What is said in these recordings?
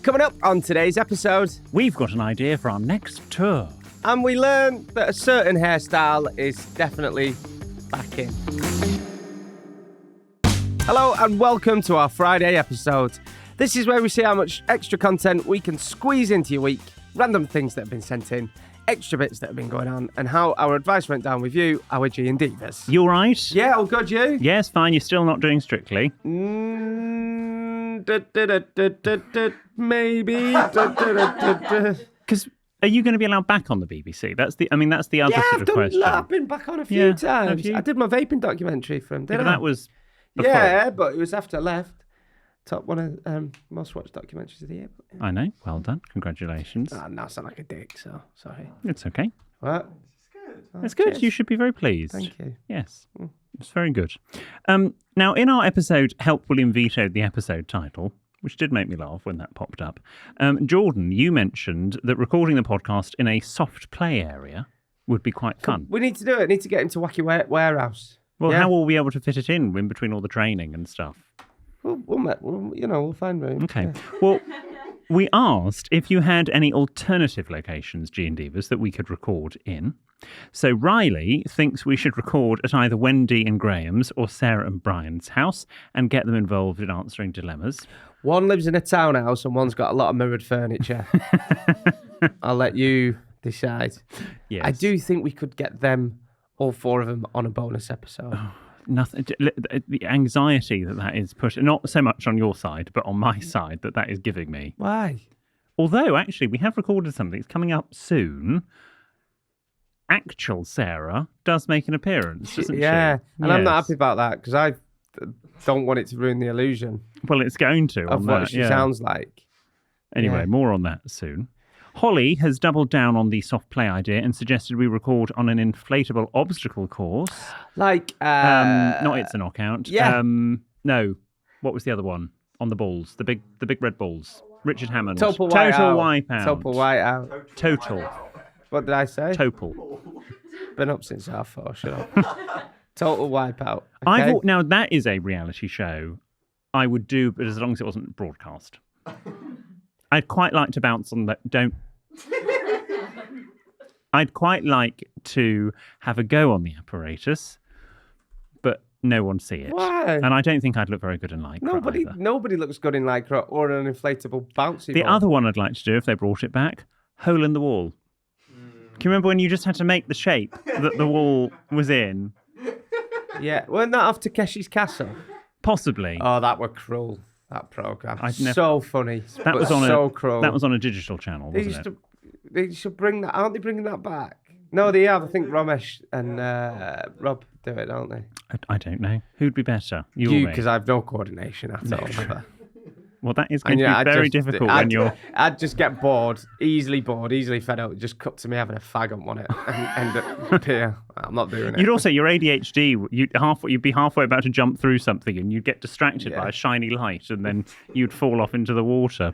Coming up on today's episode, we've got an idea for our next tour. And we learn that a certain hairstyle is definitely back in. Hello and welcome to our Friday episode. This is where we see how much extra content we can squeeze into your week, random things that have been sent in, extra bits that have been going on, and how our advice went down with you, our G&Divas. You all right? Yeah, all good, you? Yes, fine. You're still not doing Strictly. Maybe. Because are you going to be allowed back on the BBC? That's the other sort of question. I've been back on a few times. I did my vaping documentary for him, didn't I? That was before. Yeah, but it was after I left. Top one of most watched documentaries of the year. But, yeah. I know. Well done. Congratulations. No, I sound like a dick, so sorry. It's okay. What? It's good. Cheers. You should be very pleased. Thank you. Yes. It's very good. Now, in our episode, Help William Vetoed the episode title, which did make me laugh when that popped up, Jordan, you mentioned that recording the podcast in a soft play area would be quite fun. We need to do it. Need to get into Wacky Warehouse. Well, how will we be able to fit it in between all the training and stuff? We'll find room. Okay. Yeah. Well, we asked if you had any alternative locations, G&Divas, that we could record in. So Riley thinks we should record at either Wendy and Graham's or Sarah and Brian's house and get them involved in answering dilemmas. One lives in a townhouse and one's got a lot of mirrored furniture. I'll let you decide. Yes. I do think we could get them, all four of them, on a bonus episode. Nothing. The anxiety that is pushing, not so much on your side, but on my side, that is giving me. Why? Although, actually, we have recorded something. It's coming up soon. Actual Sarah does make an appearance, doesn't she? Yeah, and yes. I'm not happy about that because I don't want it to ruin the illusion. Well, it's going to. Of what she sounds like. Anyway, more on that soon. Holly has doubled down on the soft play idea and suggested we record on an inflatable obstacle course. Like, not It's a Knockout. Yeah. No, what was the other one? On the balls, the big red balls. Richard Hammond. Total Wipeout. Total Whiteout. Total. What did I say? Topal. Been up since 4:30. Shut up. Total Wipeout. Okay? Now that is a reality show I would do, but as long as it wasn't broadcast. I'd quite like to bounce on that. I'd quite like to have a go on the apparatus, but no one see it. Why? And I don't think I'd look very good in Lycra. Nobody looks good in Lycra or an inflatable bouncy The ball. other one I'd like to do, if they brought it back, hole in the wall. Can you remember when you just had to make the shape that the wall was in? Yeah, weren't that off Takeshi's Castle? Possibly. Oh, that were cruel. That program. So funny. That was on so cruel. That was on a digital channel, wasn't it? They should bring that. Aren't they bringing that back? No, they have. I think Ramesh and Rob do it, don't they? I don't know. Who'd be better? You or me? Because I have no coordination at all. Well, that is going to be very difficult when you're... I'd just get bored, easily fed up. Just cut to me having a fag on it and end up here. I'm not doing it. You'd also, your ADHD, you'd be halfway about to jump through something and you'd get distracted by a shiny light and then you'd fall off into the water.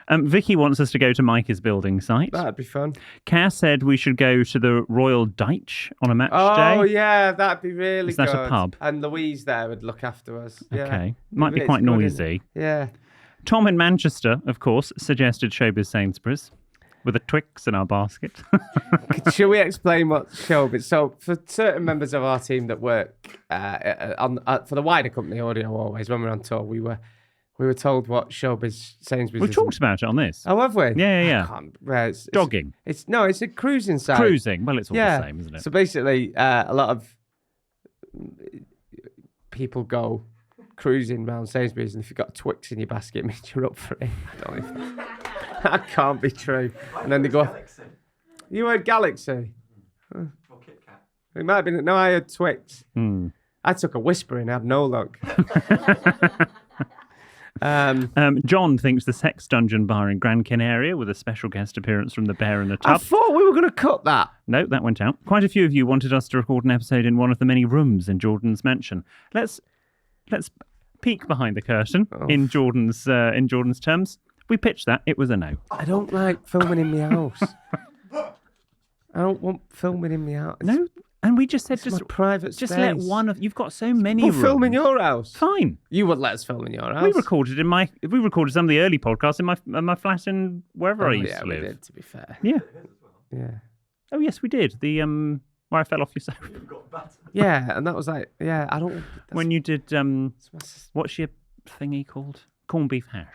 Vicky wants us to go to Micah's building site. That'd be fun. Cass said we should go to the Royal Dyche on a match day. Oh, yeah, that'd be really good. Is that a pub? And Louise there would look after us. Yeah. Okay. Might be quite noisy. Yeah. Tom in Manchester, of course, suggested Showbiz Sainsbury's with a Twix in our basket. Shall we explain what Showbiz... So, for certain members of our team that work for the wider company, Audio Always, when we're on tour, we were told what Showbiz Sainsbury's We've talked about it on this. Oh, have we? Yeah. It's Dogging. It's a cruising site. Cruising. Well, it's all the same, isn't it? So basically, a lot of people go cruising around Sainsbury's, and if you've got Twix in your basket, it means you're up for it. That can't be true. And then they go... Galaxy. You heard Galaxy? Or Kit Kat. It might have been... No, I heard Twix. I took a whispering, I had no luck. John thinks the Sex Dungeon bar in Grand Canaria with a special guest appearance from the Bear in a Tub. I thought we were going to cut that. No, that went out. Quite a few of you wanted us to record an episode in one of the many rooms in Jordan's mansion. Let's peek behind the curtain in Jordan's terms. We pitched that. It was a no. I don't like filming in my house. I don't want filming in my house. No, And we just said, It's my private space. just let one of... You've got so many We'll rooms. film in your house. Fine. You would let us film in your house. We recorded some of the early podcasts in my flat in wherever I used to live. We did, to be fair. Yeah. Yeah. Oh, yes, we did. The where I fell off your sofa. Yeah, and that was like, I don't... When you did, what's your thingy called? Corned beef hash.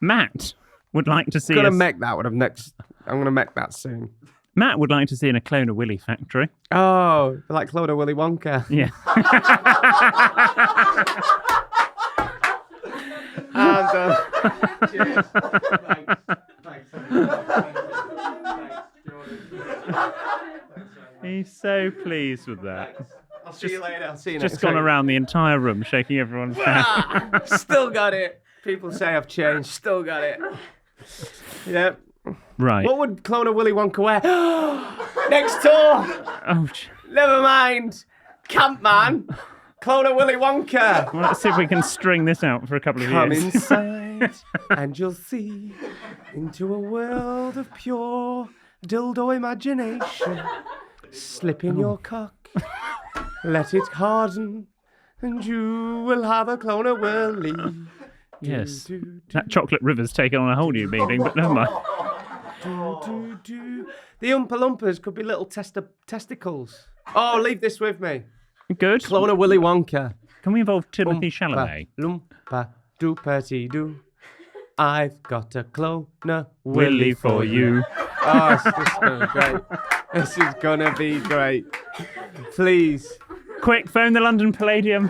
Matt would like to see I'm going to make that soon. Matt would like to see in a Clone-a-Willy factory. Oh, like Clone-a-Willy Wonka. Yeah. And, cheers. Thanks. He's so pleased with that. I'll see you later. I'll see you Just gone around the entire room shaking everyone's hand. Still got it. People say I've changed. Still got it. Yep. Right. What would Clone-a-Willy Wonka wear? Next door. Oh, Never mind. Campman. Clone-a-Willy Wonka. well, let's see if we can string this out for a couple of Come years. inside and you'll see into a world of pure dildo imagination. Slip in your cock. Let it harden. And you will have a Clone-a-Willy. Yes. That chocolate river's taken on a whole new meaning, but never mind. The Oompa Loompas could be little testicles. Oh, leave this with me. Good. Clone-a-Willy Wonka. Can we involve Timothy Chalamet? Loompa doopity doo. I've got a Clone-a-Willy Willy for you. Oh, this is going to be great. This is going to be great. Please. Quick, phone the London Palladium.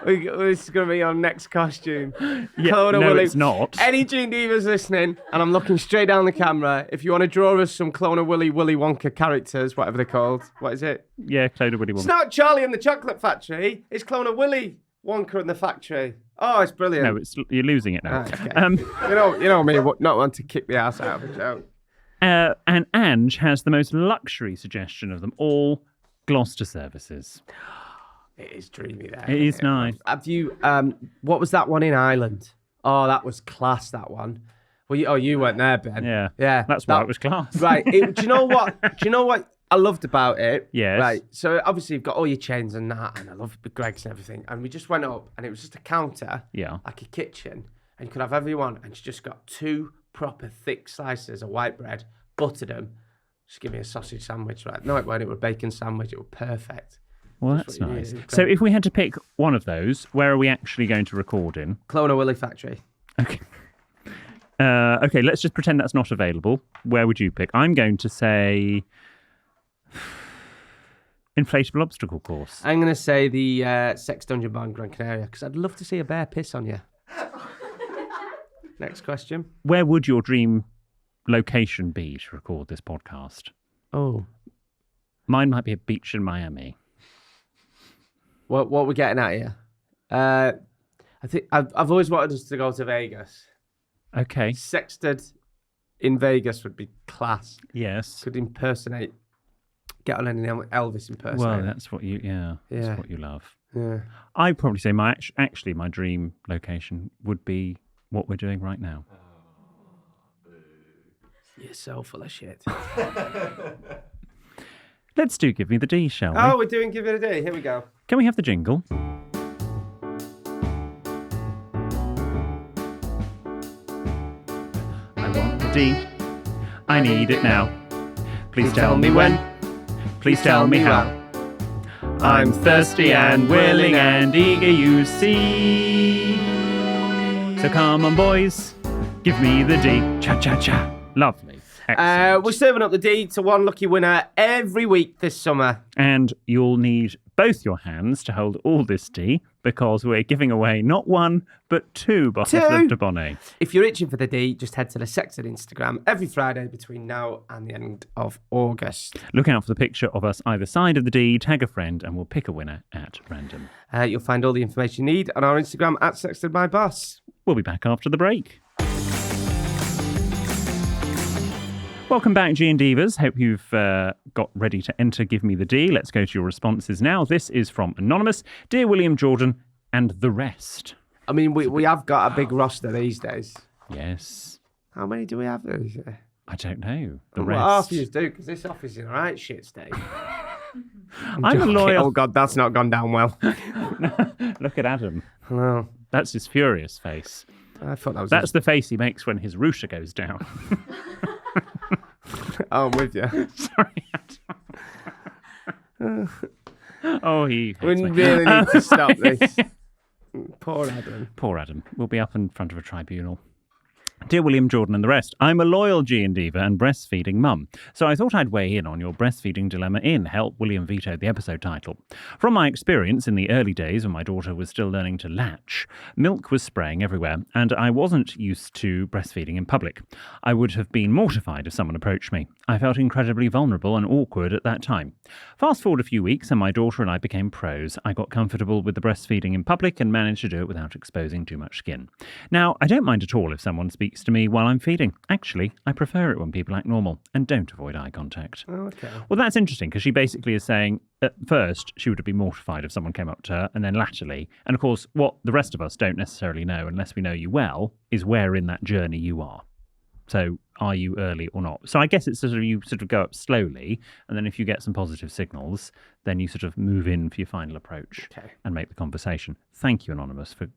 This is going to be our next costume. Yeah, Clone-a-Willy. no, it's not. Any G&Divas listening, and I'm looking straight down the camera, if you want to draw us some Clone-a-Willy Willy Wonka characters, whatever they're called. What is it? Yeah, Clone-a-Willy It's Wonka. not Charlie and the Chocolate Factory. It's Clone-a-Willy Wonka and the Factory. Oh, it's brilliant. No, you're losing it now. Okay. You know me, not want to kick the ass out of a joke. And Ange has the most luxury suggestion of them all, Gloucester services. It is dreamy there. It is nice. Have you, what was that one in Ireland? Oh, that was class, that one. Well, you weren't there, Ben. Yeah. Yeah. That's why it was class. Right. Do you know what? I loved about it? Yes. Right. So obviously you've got all your chains and that, and I love the Greggs and everything. And we just went up, and it was just a counter, Yeah. like a kitchen, and you could have whatever you want. And she just got 2 proper thick slices of white bread, buttered them. Just give me a sausage sandwich, right? No, it wasn't. It was a bacon sandwich. It was perfect. Well, Just that's what you nice. needed. So if we had to pick one of those, where are we actually going to record in? Clone-a-Willy Factory. Okay. Okay, let's just pretend that's not available. Where would you pick? I'm going to say inflatable obstacle course. I'm going to say the Sex Dungeon Bar in Gran Canaria, because I'd love to see a bear piss on you. Next question. Where would your dream location be to record this podcast? Oh. Mine might be a beach in Miami. What we're getting at here? I think I've always wanted us to go to Vegas. Okay. Sexted in Vegas would be class. Yes. Could get on any Elvis impersonator. Well, that's what you, Yeah. that's what you love. Yeah. I'd probably say my dream location would be what we're doing right now. You're so full of shit. Let's do Give Me the D, shall we? Oh, we're doing Give It a Day. Here we go. Can we have the jingle? I want the D. I need it now. Please tell me when. Please tell me how. I'm thirsty and willing and eager, you see. So come on, boys. Give me the D. Cha-cha-cha. Lovely. Excellent. We're serving up the D to one lucky winner every week this summer. And you'll need both your hands to hold all this D because we're giving away not one, but 2 bottles of De Bonnet. If you're itching for the D, just head to the Sexted Instagram every Friday between now and the end of August. Look out for the picture of us either side of the D, tag a friend, and we'll pick a winner at random. You'll find all the information you need on our Instagram at SextedMyBoss. We'll be back after the break. Welcome back, G&Divas. Hope you've got ready to enter Give Me the D. Let's go to your responses now. This is from Anonymous, Dear William Jordan, and the rest. I mean, we have got a big roster these days. Yes. How many do we have these? I don't know. The Well, rest. half of you do, because this office is in a right shit state. I'm a loyal... Oh, God, that's not gone down well. Look at Adam. No, That's his furious face. I thought that was... That's the face he makes when his rooster goes down. Oh, I'm with you. Sorry, Adam. Oh, he We hates me. really need to stop this. Poor Adam. Poor Adam. We'll be up in front of a tribunal. Dear William, Jordan and the rest, I'm a loyal G&Diva and breastfeeding mum, so I thought I'd weigh in on your breastfeeding dilemma in Help William Veto the episode title. From my experience in the early days when my daughter was still learning to latch, milk was spraying everywhere, and I wasn't used to breastfeeding in public. I would have been mortified if someone approached me. I felt incredibly vulnerable and awkward at that time. Fast forward a few weeks and my daughter and I became pros. I got comfortable with the breastfeeding in public and managed to do it without exposing too much skin. Now, I don't mind at all if someone speaks to me while I'm feeding. Actually, I prefer it when people act normal and don't avoid eye contact. Okay. Well, that's interesting because she basically is saying at first she would be mortified if someone came up to her, and then latterly, and of course, what the rest of us don't necessarily know unless we know you well is where in that journey you are. So, are you early or not? So I guess it's you sort of go up slowly, and then if you get some positive signals, then you sort of move in for your final approach and make the conversation. Thank you, Anonymous, for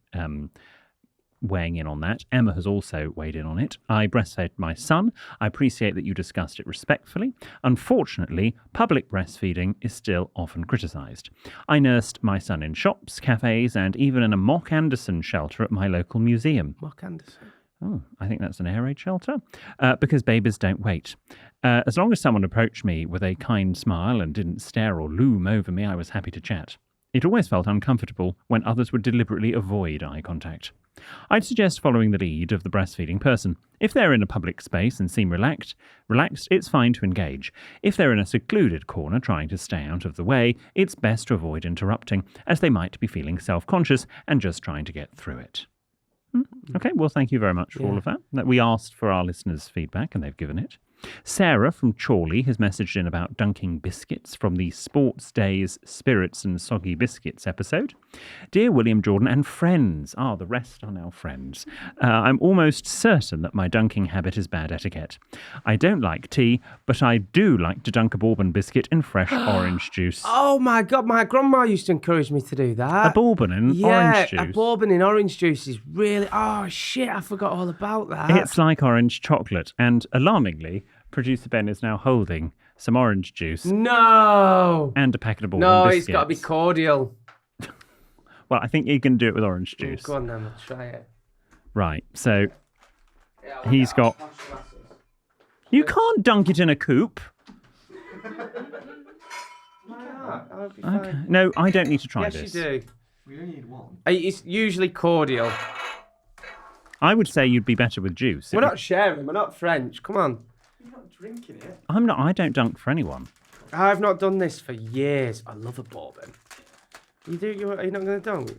weighing in on that. Emma has also weighed in on it. I breastfed my son. I appreciate that you discussed it respectfully. Unfortunately, public breastfeeding is still often criticised. I nursed my son in shops, cafes, and even in a Mock Anderson shelter at my local museum. Mock Anderson. Oh, I think that's an air raid shelter. Because babies don't wait. As long as someone approached me with a kind smile and didn't stare or loom over me, I was happy to chat. It always felt uncomfortable when others would deliberately avoid eye contact. I'd suggest following the lead of the breastfeeding person. If they're in a public space and seem relaxed, it's fine to engage. If they're in a secluded corner trying to stay out of the way, it's best to avoid interrupting, as they might be feeling self-conscious and just trying to get through it. Okay, well, thank you very much for all of that. We asked for our listeners' feedback, and they've given it. Sarah from Chorley has messaged in about dunking biscuits from the Sports Days Spirits and Soggy Biscuits episode. Dear William, Jordan and friends, the rest are now friends, I'm almost certain that my dunking habit is bad etiquette. I don't like tea, but I do like to dunk a bourbon biscuit in fresh orange juice. Oh my God, my grandma used to encourage me to do that. A bourbon in orange juice? Yeah, a bourbon in orange juice is really... Oh, shit, I forgot all about that. It's like orange chocolate, and alarmingly, producer Ben is now holding some orange juice. No! And a packet of bourbon No, biscuits. it's got to be cordial. Well, I think you can do it with orange juice. Go on then, we'll try it. Right, so he's got... You can't dunk it in a coupe. Okay. No, I don't need to try this. Yes, you do. We only need one. It's usually cordial. I would say you'd be better with juice. We're not sharing, we're not French. Come on. You're not drinking it. I'm not. I don't dunk for anyone. I've not done this for years. I love a bourbon. Are you not going to dunk?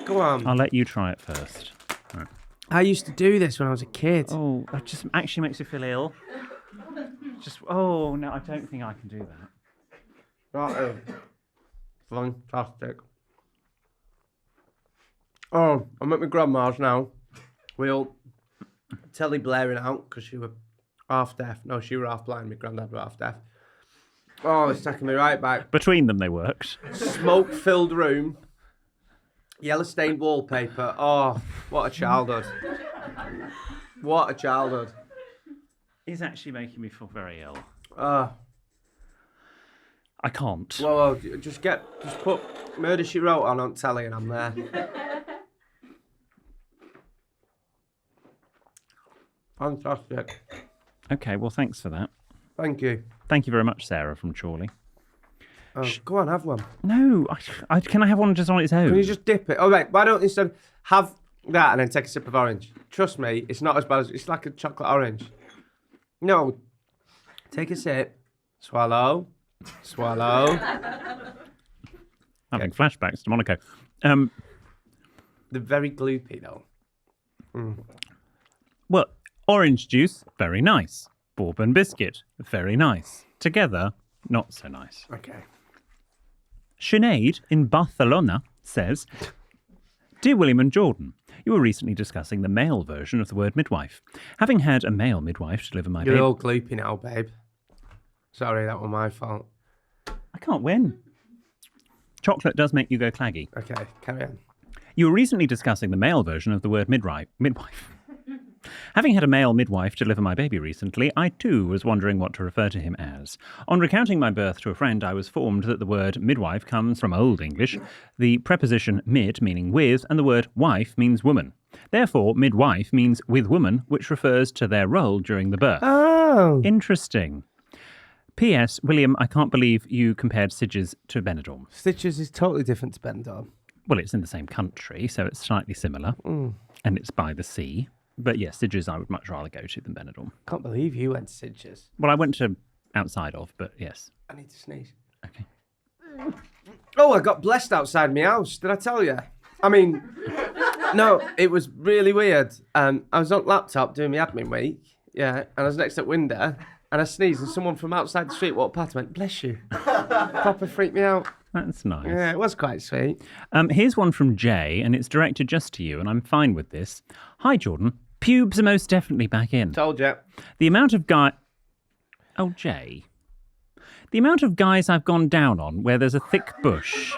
Go on. I'll let you try it first. Right. I used to do this when I was a kid. Oh, that just actually makes you feel ill. Oh, no, I don't think I can do that. Right. Fantastic. Oh, I'm at my grandma's now. We'll telly blaring out because she were half deaf. No, she were half blind. My granddad were half deaf. Oh, it's taking me right back. Between them, they worked. Smoke-filled room. Yellow-stained wallpaper. Oh, what a childhood. What a childhood. It's actually making me feel very ill. I can't. Well, just put Murder, She Wrote on telly and I'm there. Fantastic. Okay, well, thanks for that. Thank you. Thank you very much, Sarah from Chorley. Oh, go on, have one. No, can I have one just on its own? Can you just dip it? All right, why don't you instead have that and then take a sip of orange? Trust me, it's not as bad as... It's like a chocolate orange. No. Take a sip. Swallow. Swallow. Having flashbacks to Monaco. They're very gloopy, though. Well, orange juice, very nice. Bourbon biscuit, very nice. Together, not so nice. Okay. Sinead in Barcelona says, Dear William and Jordan, you were recently discussing the male version of the word midwife. Having had a male midwife deliver my baby... You're all gloopy now, babe. Sorry, that was my fault. can't win. Chocolate does make you go claggy. Okay, carry on. You were recently discussing the male version of the word midwife. Having had a male midwife deliver my baby recently, I too was wondering what to refer to him as. On recounting my birth to a friend, I was informed that the word midwife comes from Old English, the preposition mid meaning with, and the word wife means woman. Therefore, midwife means with woman, which refers to their role during the birth. Oh. Interesting. P.S. William, I can't believe you compared Sidges to Benidorm. Stitches is totally different to Benidorm. Well, it's in the same country, so it's slightly similar, and it's by the sea. But yes, Sidges I would much rather go to than Benidorm. Can't believe you went to Sidges. Well, I went to outside of, but yes. I need to sneeze. Okay. Oh, I got blessed outside my house. Did I tell you? I mean, no, it was really weird. I was on laptop doing my admin week, yeah, and I was next to the window, and I sneezed, and someone from outside the street walked past and went, bless you. Proper freaked me out. That's nice. Yeah, it was quite sweet. Here's one from Jay, and it's directed just to you, and I'm fine with this. Hi, Jordan. Pubes are most definitely back in. Told you. The amount of Oh, Jay. The amount of guys I've gone down on where there's a thick bush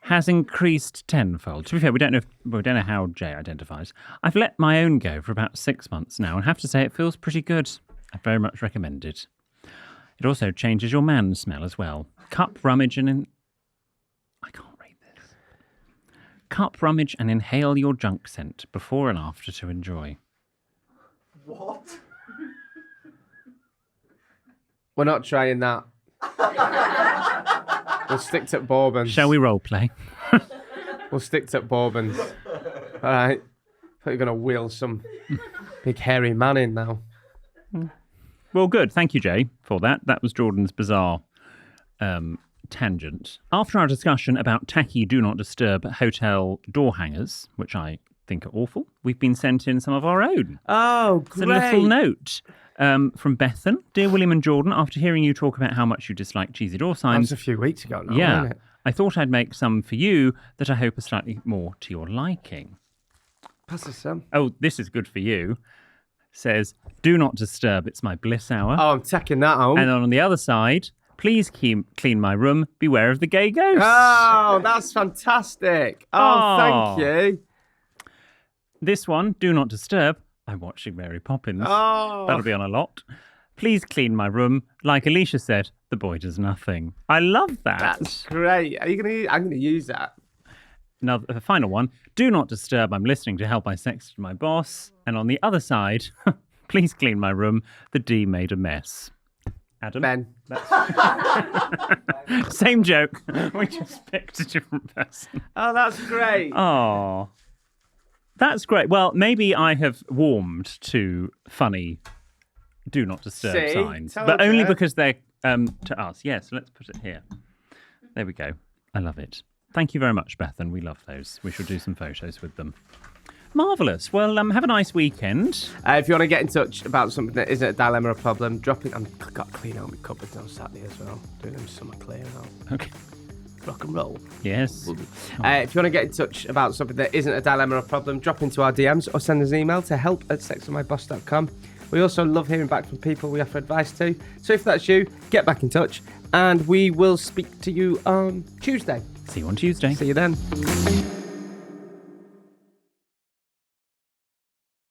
has increased tenfold. To be fair, we don't know how Jay identifies. I've let my own go for about 6 months now, and have to say it feels pretty good. I very much recommend it. It also changes your man smell as well. Cup, rummage, and I can't read this. Cup, rummage, and inhale your junk scent before and after to enjoy. What? We're not trying that. We'll stick to bourbons. Shall we role play? We'll stick to bourbons. All right. I thought you were going to wheel some big hairy man in now. Well, good. Thank you, Jay, for that. That was Jordan's bizarre tangent. After our discussion about tacky do not disturb hotel door hangers, which I think are awful, we've been sent in some of our own. Oh, It's great. a little note from Bethan. Dear William and Jordan, after hearing you talk about how much you dislike cheesy door That signs, was a few weeks ago now, yeah, wasn't it? I thought I'd make some for you that I hope are slightly more to your liking. Pass us some. Oh, this is good for you. Says, do not disturb, it's my bliss hour. Oh, I'm taking that home. And on the other side, please clean my room, beware of the gay ghost. Oh, that's fantastic. Oh, thank you. This one, do not disturb. I'm watching Mary Poppins. Oh. That'll be on a lot. Please clean my room. Like Alicia said, the boy does nothing. I love that. That's great. Are you gonna? I'm going to use that. Now, the final one, do not disturb. I'm listening to help I sexted my boss. And on the other side, please clean my room. The D made a mess. Adam? Ben. Same joke. We just picked a different person. Oh, that's great. Oh, that's great. Well, maybe I have warmed to funny do not disturb See? signs, Told but only ya. because they're to us. Yes, let's put it here. There we go. I love it. Thank you very much, Bethan. We love those. We should do some photos with them. Marvellous. Well, have a nice weekend. If you want to get in touch about something that isn't a dilemma or problem, drop it. I've got to clean out my cupboards on Saturday as well. Doing them summer clear out. Okay. Rock and roll. Yes. If you want to get in touch about something that isn't a dilemma or problem, drop into our DMs or send us an email to help@sexandmyboss.com. We also love hearing back from people we offer advice to. So if that's you, get back in touch and we will speak to you on Tuesday. See you on Tuesday. See you then.